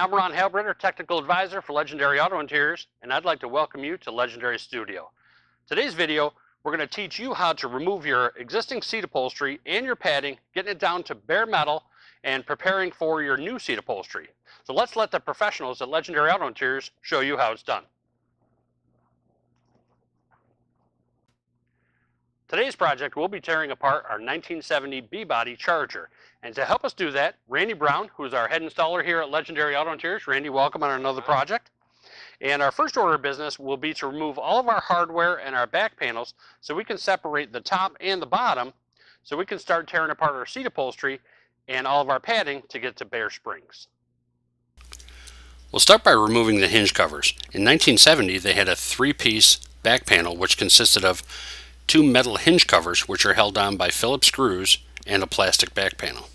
I'm Ron Halbritter, Technical Advisor for Legendary Auto Interiors, and I'd like to welcome you to Legendary Studio. Today's video, we're going to teach you how to remove your existing seat upholstery and your padding, getting it down to bare metal, and preparing for your new seat upholstery. So let's let the professionals at Legendary Auto Interiors show you how it's done. Today's project, we'll be tearing apart our 1970 B-body Charger. And to help us do that, Randy Brown, who's our head installer here at Legendary Auto Interiors. Randy, welcome on another project. And our first order of business will be to remove all of our hardware and our back panels so we can separate the top and the bottom so we can start tearing apart our seat upholstery and all of our padding to get to bare springs. We'll start by removing the hinge covers. In 1970, they had a three-piece back panel which consisted of two metal hinge covers which are held on by Phillips screws and a plastic back panel.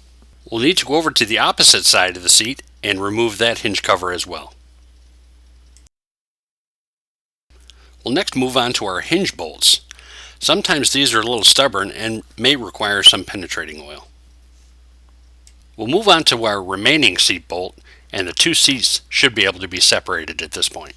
We'll need to go over to the opposite side of the seat and remove that hinge cover as well. We'll next move on to our hinge bolts. Sometimes these are a little stubborn and may require some penetrating oil. We'll move on to our remaining seat bolt, and the two seats should be able to be separated at this point.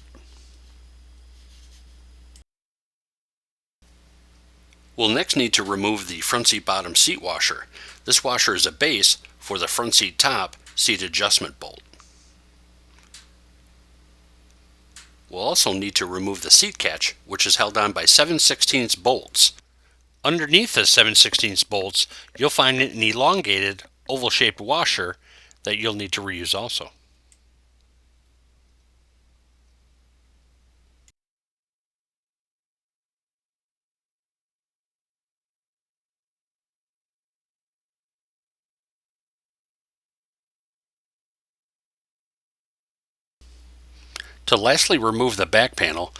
We'll next need to remove the front seat bottom seat washer. This washer is a base for the front seat top seat adjustment bolt. We'll also need to remove the seat catch, which is held on by 7/16 bolts. Underneath the 7/16 bolts, you'll find an elongated oval-shaped washer that you'll need to reuse also. To lastly remove the back panel,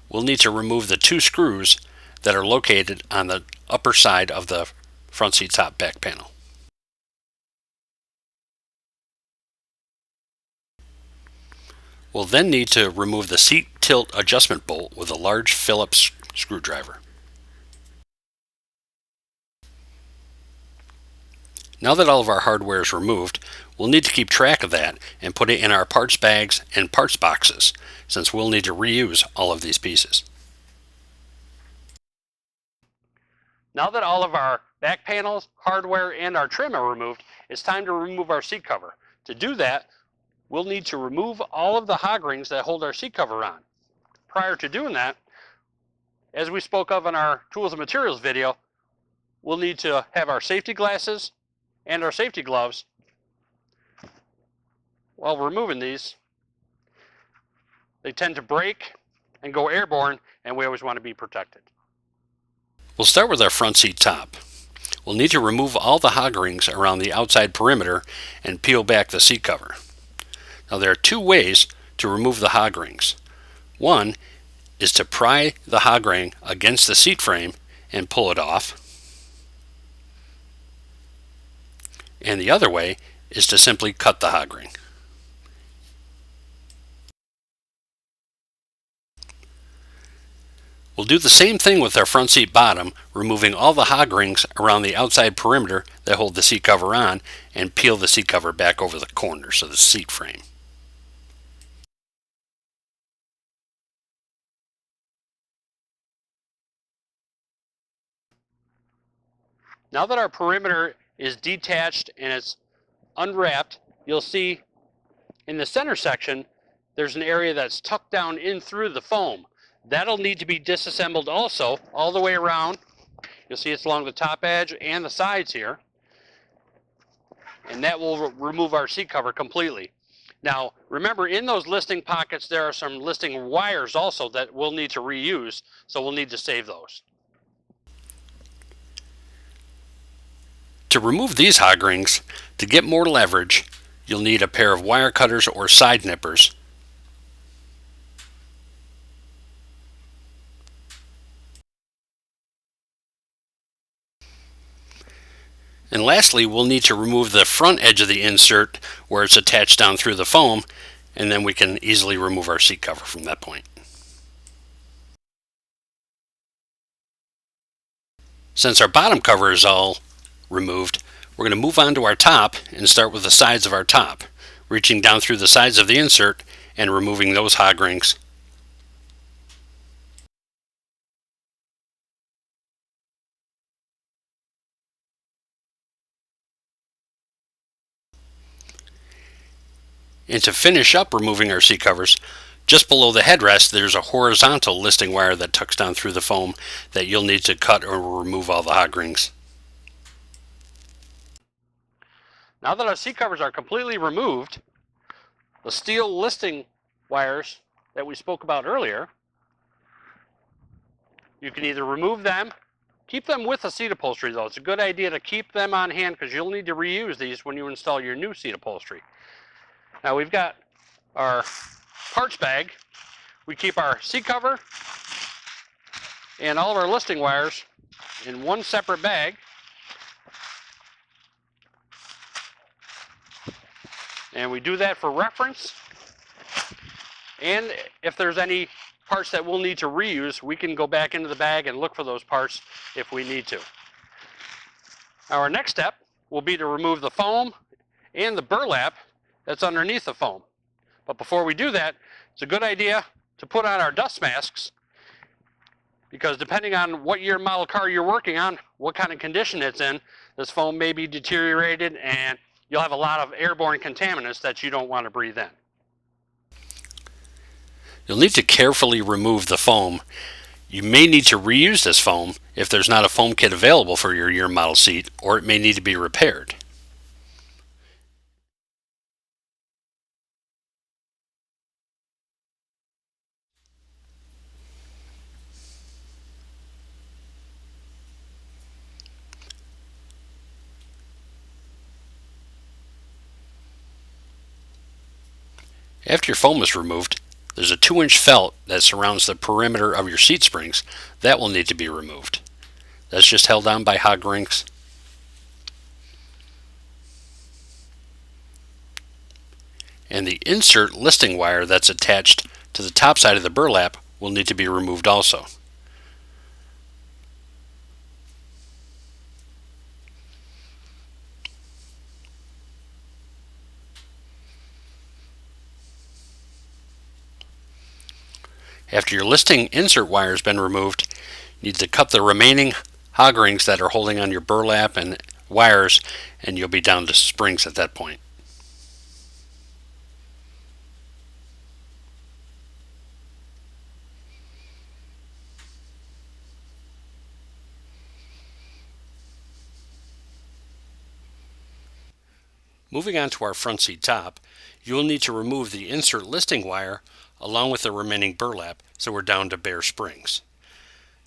we'll need to remove the two screws that are located on the upper side of the front seat top back panel. We'll then need to remove the seat tilt adjustment bolt with a large Phillips screwdriver. Now that all of our hardware is removed, we'll need to keep track of that and put it in our parts bags and parts boxes, since we'll need to reuse all of these pieces. Now that all of our back panels, hardware, and our trim are removed, it's time to remove our seat cover. To do that, we'll need to remove all of the hog rings that hold our seat cover on. Prior to doing that, as we spoke of in our tools and materials video, we'll need to have our safety glasses and our safety gloves. While removing these, they tend to break and go airborne, and we always want to be protected. We'll start with our front seat top. We'll need to remove all the hog rings around the outside perimeter and peel back the seat cover. Now there are two ways to remove the hog rings. One is to pry the hog ring against the seat frame and pull it off. And the other way is to simply cut the hog ring. We'll do the same thing with our front seat bottom, removing all the hog rings around the outside perimeter that hold the seat cover on, and peel the seat cover back over the corners of the seat frame. Now that our perimeter is detached and it's unwrapped, you'll see in the center section there's an area that's tucked down in through the foam. That'll need to be disassembled also all the way around. You'll see it's along the top edge and the sides here, and that will remove our seat cover completely. Now remember, in those listing pockets there are some listing wires also that we'll need to reuse, so we'll need to save those. To remove these hog rings, to get more leverage, you'll need a pair of wire cutters or side nippers. And lastly, we'll need to remove the front edge of the insert where it's attached down through the foam, and then we can easily remove our seat cover from that point. Since our bottom cover is all removed, we're going to move on to our top and start with the sides of our top. reaching down through the sides of the insert and removing those hog rings. And to finish up removing our seat covers, just below the headrest there's a horizontal listing wire that tucks down through the foam that you'll need to cut or remove all the hog rings. Now that our seat covers are completely removed, the steel listing wires that we spoke about earlier, you can either remove them, keep them with the seat upholstery though. It's a good idea to keep them on hand because you'll need to reuse these when you install your new seat upholstery. Now we've got our parts bag. We keep our seat cover and all of our listing wires in one separate bag. And we do that for reference. And if there's any parts that we'll need to reuse, we can go back into the bag and look for those parts if we need to. Our next step will be to remove the foam and the burlap that's underneath the foam. But before we do that, it's a good idea to put on our dust masks, because depending on what year model car you're working on, what kind of condition it's in, this foam may be deteriorated and you'll have a lot of airborne contaminants that you don't want to breathe in. You'll need to carefully remove the foam. You may need to reuse this foam if there's not a foam kit available for your year model seat, or it may need to be repaired. After your foam is removed, there's a 2-inch felt that surrounds the perimeter of your seat springs that will need to be removed. That's just held on by hog rings. And the insert listing wire that's attached to the top side of the burlap will need to be removed also. After your listing insert wire has been removed, you need to cut the remaining hog rings that are holding on your burlap and wires, and you'll be down to springs at that point. Moving on to our front seat top, you will need to remove the insert listing wire along with the remaining burlap, so we're down to bare springs.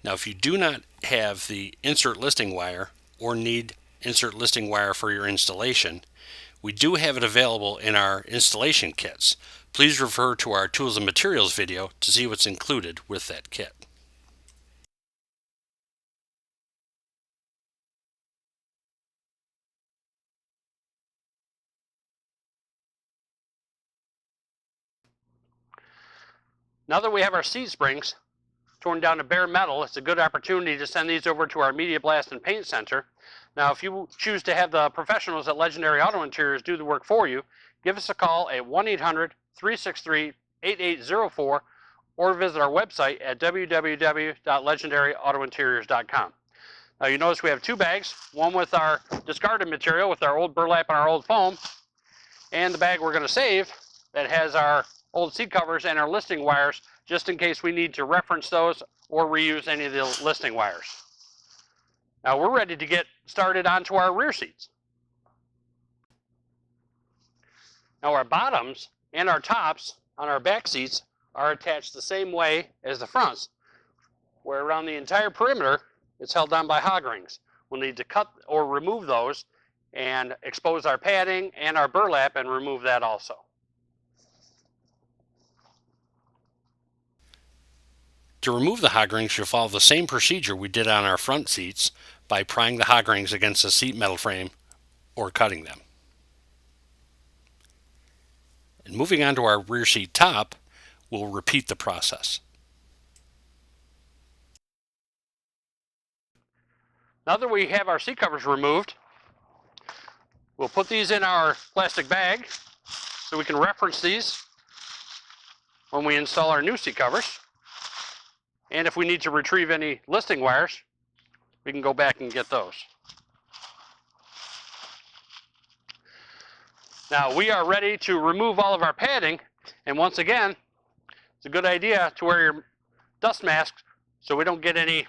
Now if you do not have the insert listing wire or need insert listing wire for your installation, we do have it available in our installation kits. Please refer to our tools and materials video to see what's included with that kit. Now that we have our seat springs torn down to bare metal, it's a good opportunity to send these over to our Media Blast and Paint Center. Now, if you choose to have the professionals at Legendary Auto Interiors do the work for you, give us a call at 1-800-363-8804 or visit our website at www.legendaryautointeriors.com. Now, you notice we have two bags, one with our discarded material with our old burlap and our old foam, and the bag we're going to save that has our old seat covers and our listing wires, just in case we need to reference those or reuse any of the listing wires. Now we're ready to get started onto our rear seats. Now our bottoms and our tops on our back seats are attached the same way as the fronts, where around the entire perimeter it's held on by hog rings. We'll need to cut or remove those and expose our padding and our burlap and remove that also. To remove the hog rings, you'll follow the same procedure we did on our front seats by prying the hog rings against the seat metal frame or cutting them. And moving on to our rear seat top, we'll repeat the process. Now that we have our seat covers removed, we'll put these in our plastic bag so we can reference these when we install our new seat covers. And if we need to retrieve any listing wires, we can go back and get those. Now we are ready to remove all of our padding, and once again, it's a good idea to wear your dust mask so we don't get any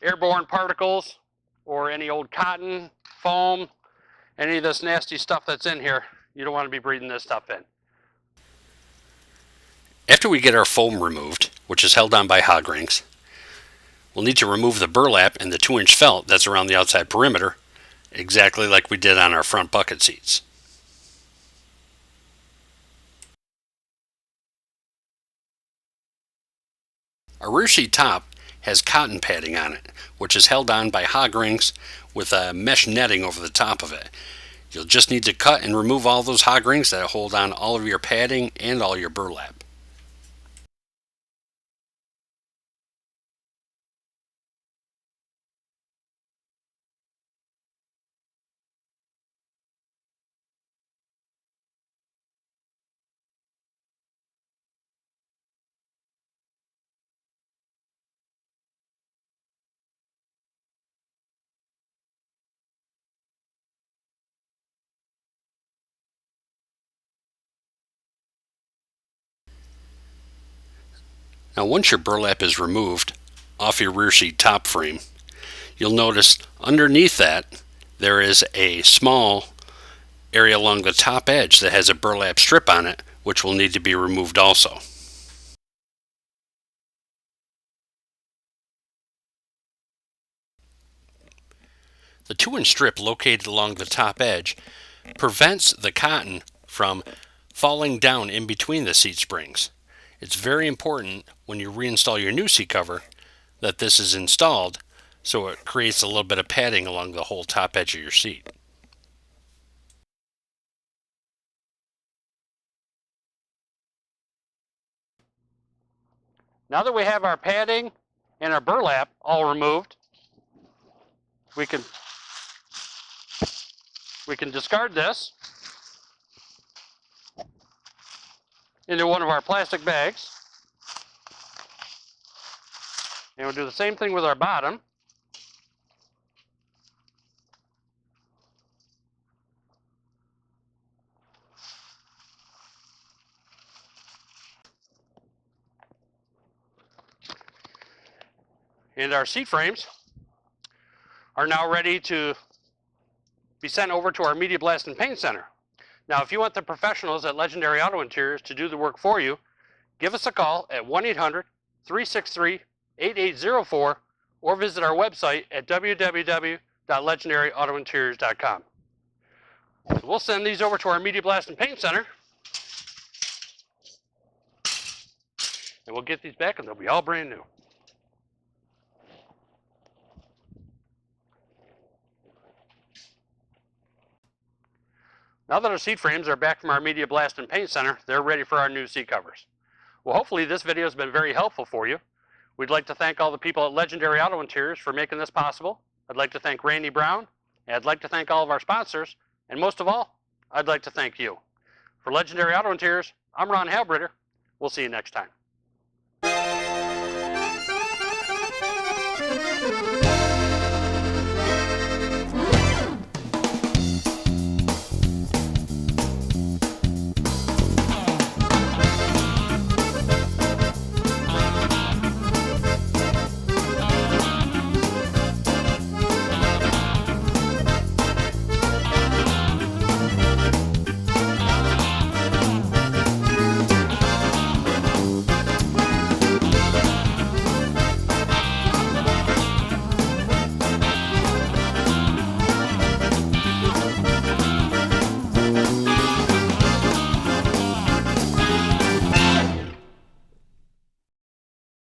airborne particles or any old cotton, foam, any of this nasty stuff that's in here. You don't want to be breathing this stuff in. After we get our foam removed, which is held on by hog rings, we'll need to remove the burlap and the 2-inch felt that's around the outside perimeter, exactly like we did on our front bucket seats. Our rear seat top has cotton padding on it, which is held on by hog rings with a mesh netting over the top of it. You'll just need to cut and remove all those hog rings that hold on all of your padding and all your burlap. Now once your burlap is removed off your rear seat top frame, you'll notice underneath that there is a small area along the top edge that has a burlap strip on it, which will need to be removed also. The 2-inch strip located along the top edge prevents the cotton from falling down in between the seat springs. It's very important when you reinstall your new seat cover that this is installed so it creates a little bit of padding along the whole top edge of your seat. Now that we have our padding and our burlap all removed, we can discard this into one of our plastic bags. And we'll do the same thing with our bottom. And our seat frames are now ready to be sent over to our Media Blast and Paint Center. Now, if you want the professionals at Legendary Auto Interiors to do the work for you, give us a call at 1-800-363-8804 or visit our website at www.legendaryautointeriors.com. So we'll send these over to our Media Blast and Paint Center, and we'll get these back and they'll be all brand new. Now that our seat frames are back from our Media Blast and Paint Center, they're ready for our new seat covers. Well, hopefully this video has been very helpful for you. We'd like to thank all the people at Legendary Auto Interiors for making this possible. I'd like to thank Randy Brown, and I'd like to thank all of our sponsors, and most of all, I'd like to thank you. For Legendary Auto Interiors, I'm Ron Halbritter. We'll see you next time.